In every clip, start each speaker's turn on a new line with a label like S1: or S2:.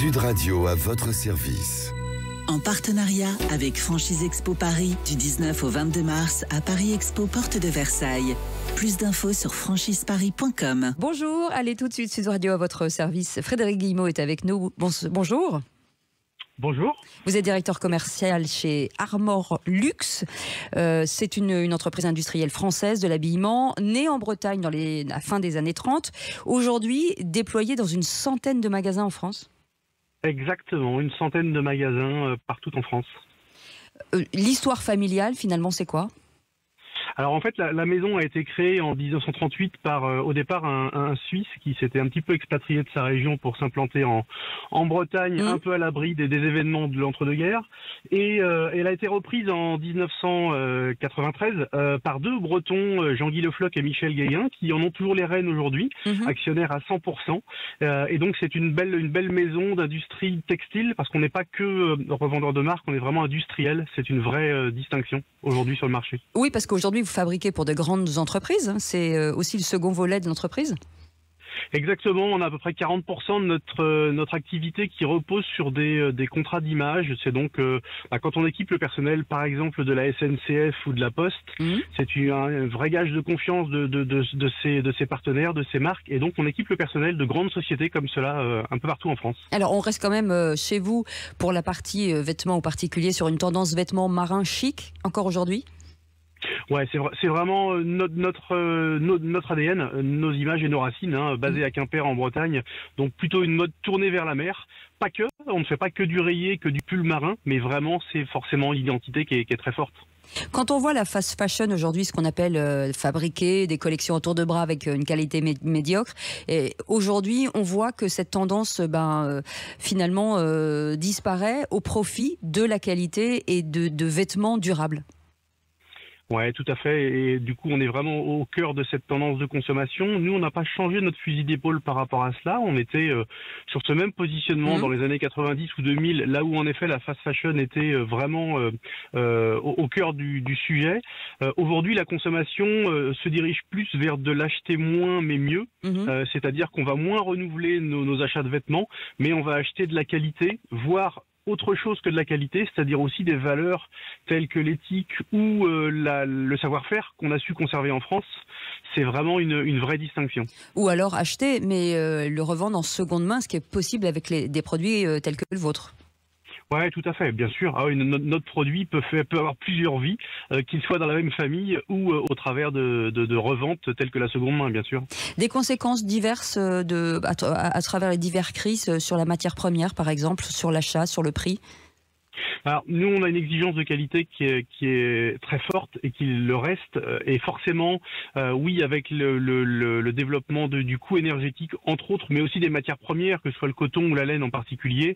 S1: Sud Radio à votre service.
S2: En partenariat avec Franchise Expo Paris du 19 au 22 mars à Paris Expo Porte de Versailles. Plus d'infos sur franchiseparis.com.
S3: Bonjour, allez tout de suite Sud Radio à votre service. Frédéric Guillemot est avec nous. Bonjour.
S4: Bonjour.
S3: Vous êtes directeur commercial chez Armor Luxe. C'est une entreprise industrielle française de l'habillement, née en Bretagne à la fin des années 30. Aujourd'hui, déployée dans une centaine de magasins en France.
S4: Exactement, une centaine de magasins partout en France.
S3: L'histoire familiale, finalement, c'est quoi ?
S4: Alors en fait, la maison a été créée en 1938 par au départ un Suisse qui s'était un petit peu expatrié de sa région pour s'implanter en Bretagne, un peu à l'abri des événements de l'entre-deux-guerres. Et elle a été reprise en 1993 par deux Bretons, Jean-Guy Le Floch et Michel Guéguin, qui en ont toujours les rênes aujourd'hui, actionnaires à 100%. Et donc c'est une belle maison d'industrie textile, parce qu'on n'est pas que revendeur de marque, on est vraiment industriel. C'est une vraie distinction aujourd'hui sur le marché.
S3: Oui, parce qu'aujourd'hui, vous fabriquez pour de grandes entreprises. C'est aussi le second volet de l'entreprise.
S4: Exactement, on a à peu près 40% de notre activité qui repose sur des contrats d'image. C'est donc quand on équipe le personnel, par exemple de la SNCF ou de la Poste, c'est un vrai gage de confiance de ses partenaires, de ses marques, et donc on équipe le personnel de grandes sociétés comme cela un peu partout en France. Alors
S3: on reste quand même chez vous pour la partie vêtements en particulier sur une tendance vêtements marins chic encore aujourd'hui.
S4: Ouais, c'est vraiment notre ADN, nos images et nos racines, basées à Quimper en Bretagne. Donc plutôt une mode tournée vers la mer. Pas que, on ne fait pas que du rayé, que du pull marin, mais vraiment c'est forcément l'identité qui est très forte.
S3: Quand on voit la fast fashion aujourd'hui, ce qu'on appelle fabriquer des collections autour de bras avec une qualité médiocre, et aujourd'hui on voit que cette tendance finalement disparaît au profit de la qualité et de vêtements durables.
S4: Ouais, tout à fait. Et du coup, on est vraiment au cœur de cette tendance de consommation. Nous, on n'a pas changé notre fusil d'épaule par rapport à cela. On était sur ce même positionnement dans les années 90 ou 2000, là où en effet la fast fashion était vraiment au cœur du sujet. Aujourd'hui, la consommation se dirige plus vers de l'acheter moins mais mieux. C'est-à-dire qu'on va moins renouveler nos achats de vêtements, mais on va acheter de la qualité, voire autre chose que de la qualité, c'est-à-dire aussi des valeurs telles que l'éthique ou le savoir-faire qu'on a su conserver en France. C'est vraiment une vraie distinction. Ou alors acheter, mais le revendre en seconde main, ce qui est possible avec des produits tels que le vôtre. Ouais, tout à fait, bien sûr. Ah oui, notre produit peut avoir plusieurs vies, qu'il soit dans la même famille ou au travers de reventes telles que la seconde main, bien sûr. Des conséquences diverses à travers les diverses crises sur la matière première, par exemple, sur l'achat, sur le prix. Alors, nous, on a une exigence de qualité qui est très forte et qui le reste. Et forcément, oui, avec le développement du coût énergétique, entre autres, mais aussi des matières premières, que ce soit le coton ou la laine en particulier,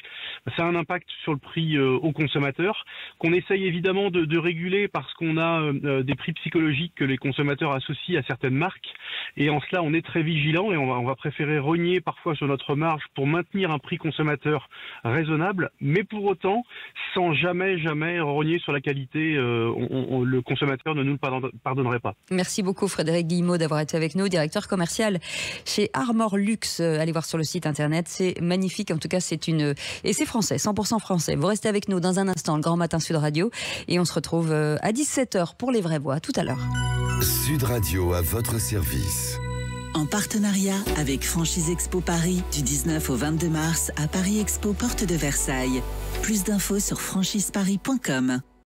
S4: ça a un impact sur le prix aux consommateurs, qu'on essaye évidemment de réguler parce qu'on a des prix psychologiques que les consommateurs associent à certaines marques. Et en cela, on est très vigilant et on va préférer rogner parfois sur notre marge pour maintenir un prix consommateur raisonnable, mais pour autant, sans jamais rogner sur la qualité, le consommateur ne nous le pardonnerait pas. Merci beaucoup Frédéric Guillemot d'avoir été avec nous, directeur commercial chez Armor Luxe. Allez voir sur le site internet, c'est magnifique, en tout cas et c'est français, 100% français. Vous restez avec nous dans un instant, le Grand Matin Sud Radio, et on se retrouve à 17h pour les vraies voix, tout à l'heure.
S1: Sud Radio à votre service.
S2: En partenariat avec Franchise Expo Paris du 19 au 22 mars à Paris Expo Porte de Versailles. Plus d'infos sur franchiseparis.com.